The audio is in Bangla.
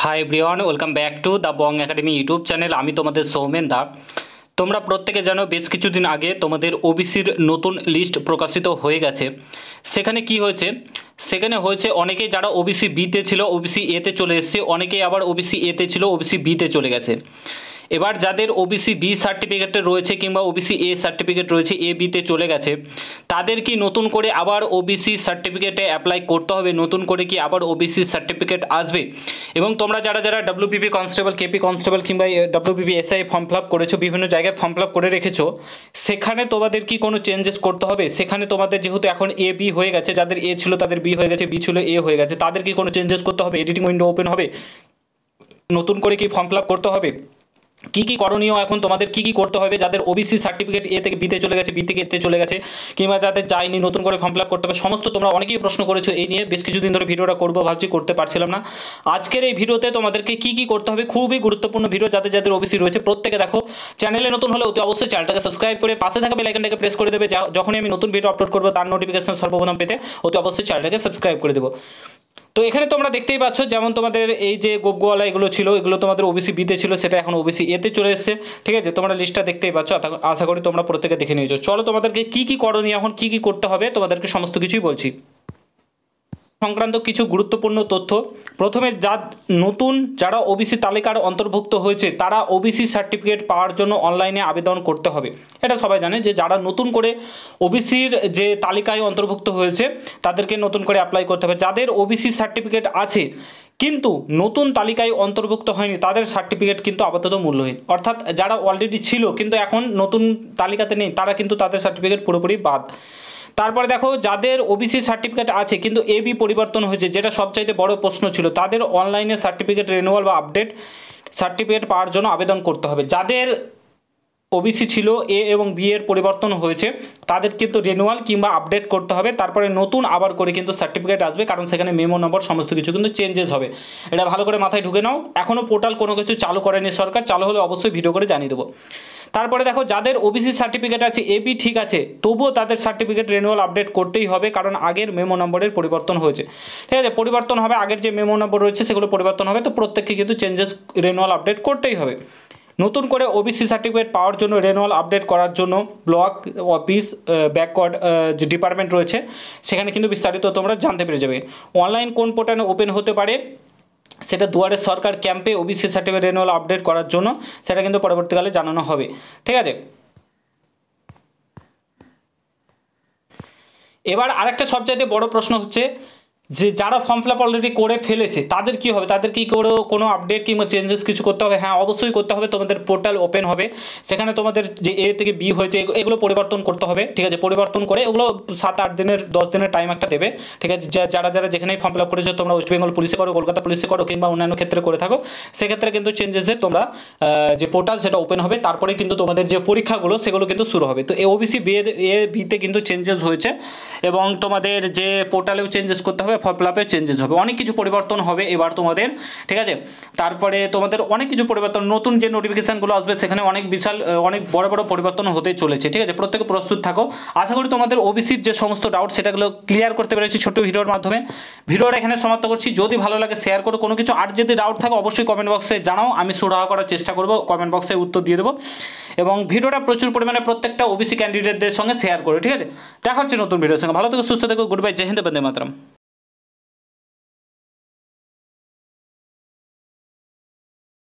Hi everyone, welcome back to the Bong academy YouTube channel. আমি তোমাদের সৌমেন দা। তোমরা প্রত্যেকে জানো বেশ কিছুদিন আগে তোমাদের ওবিসির নতুন লিস্ট প্রকাশিত হয়ে গেছে। সেখানে কি হয়েছে, সেখানে হয়েছে অনেকেই যারা ওবিসি বিতে ছিল ওবিসি এতে চলে এসেছে, অনেকেই আবার ওবিসি এতে ছিল ওবিসি বিতে চলে গেছে। এবার যাদের ওবিসি বি সার্টিফিকেটে রয়েছে কিংবা ওবিসি এ সার্টিফিকেট রয়েছে এ বিতে চলে গেছে, তাদের কি নতুন করে আবার ওবিসি সার্টিফিকেটে অ্যাপ্লাই করতে হবে? নতুন করে কি আবার ওবিসি সার্টিফিকেট আসবে? এবং তোমরা যারা যারা ডাব্লিউবিপি কনস্টেবল, কেপি কনস্টেবল কিংবা WBP SI form fill up করেছো, বিভিন্ন জায়গায় ফর্ম ফিল আপ করে রেখেছো, সেখানে তোমাদের কি কোনো চেঞ্জেস করতে হবে? সেখানে তোমাদের যেহেতু এখন এ বি হয়ে গেছে, যাদের এ ছিল তাদের বি হয়ে গেছে, বি ছিল এ হয়ে গেছে, তাদের কি কোনো চেঞ্জেস করতে হবে? এডিটিং উইন্ডো ওপেন হবে, নতুন করে কি ফর্ম ফিল আপ করতে হবে? কী কী করণীয় এখন তোমাদের কী কী করতে হবে? যাদের ওবিসি সার্টিফিকেট এ থেকে বিতে চলে গেছে, বি থেকে এতে চলে গেছে, কিংবা যাদের যায়নি নতুন করে ফর্ম ফিল আপ করতে হবে, সমস্ত তোমরা অনেকেই প্রশ্ন করেছো। এই নিয়ে বেশ কিছুদিন ধরে ভিডিওটা করবো ভাবছি, করতে পারছিলাম না। আজকের এই ভিডিওতে তোমাদেরকে কী কী করতে হবে, খুবই গুরুত্বপূর্ণ ভিডিও। যাদের যাদের ওবিসি রয়েছে প্রত্যেকে দেখো। চ্যানেলে নতুন হলে অতি অবশ্যই চ্যানেলটাকে সাবস্ক্রাইব করে পাশে থাকা বেল আইকনটাকে প্রেস করে দেবে, যখনই আমি নতুন ভিডিও আপলোড করবো তার নোটিফিকেশন সর্বপ্রথম পেতে অতি অবশ্যই চ্যানেলটাকে সাবস্ক্রাইব করে দেবো। তো এখানে তোমরা দেখতেই পাচ্ছ, যেমন তোমাদের এই যে গোপগোয়ালা এগুলো ছিল, এগুলো তোমাদের ওবিসি বিতে ছিল, সেটা এখন ওবিসি এতে চলে এসেছে। ঠিক আছে, তোমরা লিস্টটা দেখতেই পাচ্ছ, আশা করি তোমরা প্রত্যেকে দেখে নিয়েছো। চলো তোমাদেরকে কী কী করণীয়, এখন কী কী করতে হবে তোমাদেরকে সমস্ত কিছুই বলছি। সংক্রান্ত কিছু গুরুত্বপূর্ণ তথ্য। প্রথমে নতুন যারা ওবিসি তালিকার অন্তর্ভুক্ত হয়েছে তারা ওবিসি সার্টিফিকেট পাওয়ার জন্য অনলাইনে আবেদন করতে হবে। এটা সবাই জানে যে যারা নতুন করে ওবিসির যে তালিকায় অন্তর্ভুক্ত হয়েছে তাদেরকে নতুন করে অ্যাপ্লাই করতে হবে। যাদের ওবিসি সার্টিফিকেট আছে কিন্তু নতুন তালিকায় অন্তর্ভুক্ত হয়নি, তাদের সার্টিফিকেট কিন্তু আপাতত মূল্যহীন। অর্থাৎ যারা অলরেডি ছিল কিন্তু এখন নতুন তালিকাতে নেই, তারা কিন্তু তাদের সার্টিফিকেট পুরোপুরি বাদ। তারপরে দেখো, যাদের ওবিসি সার্টিফিকেট আছে কিন্তু এবি পরিবর্তন হয়েছে, যেটা সবচাইতে বড় প্রশ্ন ছিল, তাদের অনলাইনে সার্টিফিকেট রিনিউয়াল বা আপডেট সার্টিফিকেট পাওয়ার জন্য আবেদন করতে হবে। যাদের ওবিসি ছিল এ এবং বি এর পরিবর্তন হয়েছে তাদের কিন্তু রিনিউয়াল কিংবা আপডেট করতে হবে, তারপরে নতুন আবার করে কিন্তু সার্টিফিকেট আসবে, কারণ সেখানে মেমো নম্বর সমস্ত কিছু কিন্তু চেঞ্জেস হবে। এটা ভালো করে মাথায় ঢুকে নাও। এখনও পোর্টাল কোনো কিছু চালু করেনি সরকার, চালু হলে অবশ্যই ভিডিও করে জানিয়ে দেবো। তারপরে দেখো, যাদের ওবিসি সার্টিফিকেট আছে এবি ঠিক আছে, তবুও তাদের সার্টিফিকেট রিনিউয়াল আপডেট করতেই হবে, কারণ আগের মেমো নম্বরের পরিবর্তন হয়েছে। ঠিক আছে, পরিবর্তন হবে, আগের যে মেমো নম্বর রয়েছে সেগুলো পরিবর্তন হবে, তো প্রত্যেককে কিন্তু চেঞ্জেস রিনিউয়াল আপডেট করতেই হবে। নতুন করে ওবিসি সার্টিফিকেট পাওয়ার জন্য রিনিউয়াল আপডেট করার জন্য ব্লক অফিস ব্যাকওয়ার্ড যে ডিপার্টমেন্ট রয়েছে সেখানে কিন্তু বিস্তারিত তোমরা জানতে পেরে যাবে। অনলাইন কোন পোর্টালে ওপেন হতে পারে সেটা দুয়ারে সরকার ক্যাম্পে ওবিসি সার্টিফিকেট রিনিউয়াল আপডেট করার জন্য সেটা কিন্তু পরবর্তীকালে জানানো হবে। ঠিক আছে, এবার আরেকটা সবচাইতে বড় প্রশ্ন হচ্ছে যে যারা ফর্ম ফিল আপ অলরেডি করে ফেলেছে তাদের কি হবে? তাদের কি কোনো আপডেট কিংবা চেঞ্জেস কিছু করতে হবে? হ্যাঁ, অবশ্যই করতে হবে। তোমাদের পোর্টাল ওপেন হবে, সেখানে তোমাদের যে এ থেকে বি হয়েছে এগুলো পরিবর্তন করতে হবে। ঠিক আছে, পরিবর্তন করে ওগুলো 7-8 দিনের 10 দিনের টাইম একটা দেবে। ঠিক আছে, যারা যারা যেখানেই ফর্ম ফিল আপ করেছো, তোমরা ওয়েস্ট বেঙ্গল পুলিশে করো, কলকাতা পুলিশে করো কিংবা অন্যান্য ক্ষেত্রে করে থাকো, সেক্ষেত্রে কিন্তু চেঞ্জেসের তোমরা যে পোর্টাল সেটা ওপেন হবে, তারপরে কিন্তু তোমাদের যে পরীক্ষাগুলো সেগুলো কিন্তু শুরু হবে। তো এই ওবিসি এ বিতে কিন্তু চেঞ্জেস হয়েছে এবং তোমাদের যে পোর্টালেও চেঞ্জেস করতে হবে, ফর্ম ফিল আপে চেঞ্জেস হবে, অনেক কিছু পরিবর্তন হবে এবার তোমাদের। ঠিক আছে, তারপরে তোমাদের অনেক কিছু পরিবর্তন, নতুন যে নোটিফিকেশানগুলো আসবে সেখানে অনেক বড় বড় পরিবর্তন হতে চলেছে। ঠিক আছে, প্রত্যেকে প্রস্তুত থাকো। আশা করি তোমাদের ওবিসির যে সমস্ত ডাউট সেটাগুলো ক্লিয়ার করতে পেরেছি ছোট্ট ভিডিওর মাধ্যমে। ভিডিওটা এখানে সমাপ্ত করছি। যদি ভালো লাগে শেয়ার করো, কোনো কিছু আর যদি ডাউট থাকে অবশ্যই কমেন্ট বক্সে জানাও, আমি সুরাহা করার চেষ্টা করব, কমেন্ট বক্সে উত্তর দিয়ে দেবো। এবং ভিডিওটা প্রচুর পরিমাণে প্রত্যেকটা ওবিসি ক্যান্ডিডেটদের সঙ্গে শেয়ার করো। ঠিক আছে, দেখা হচ্ছে নতুন ভিডিওর সঙ্গে। ভালো থেকো, সুস্থ থেকো, গুড বাই, জয় হিন্দ, বন্দে মাতরম।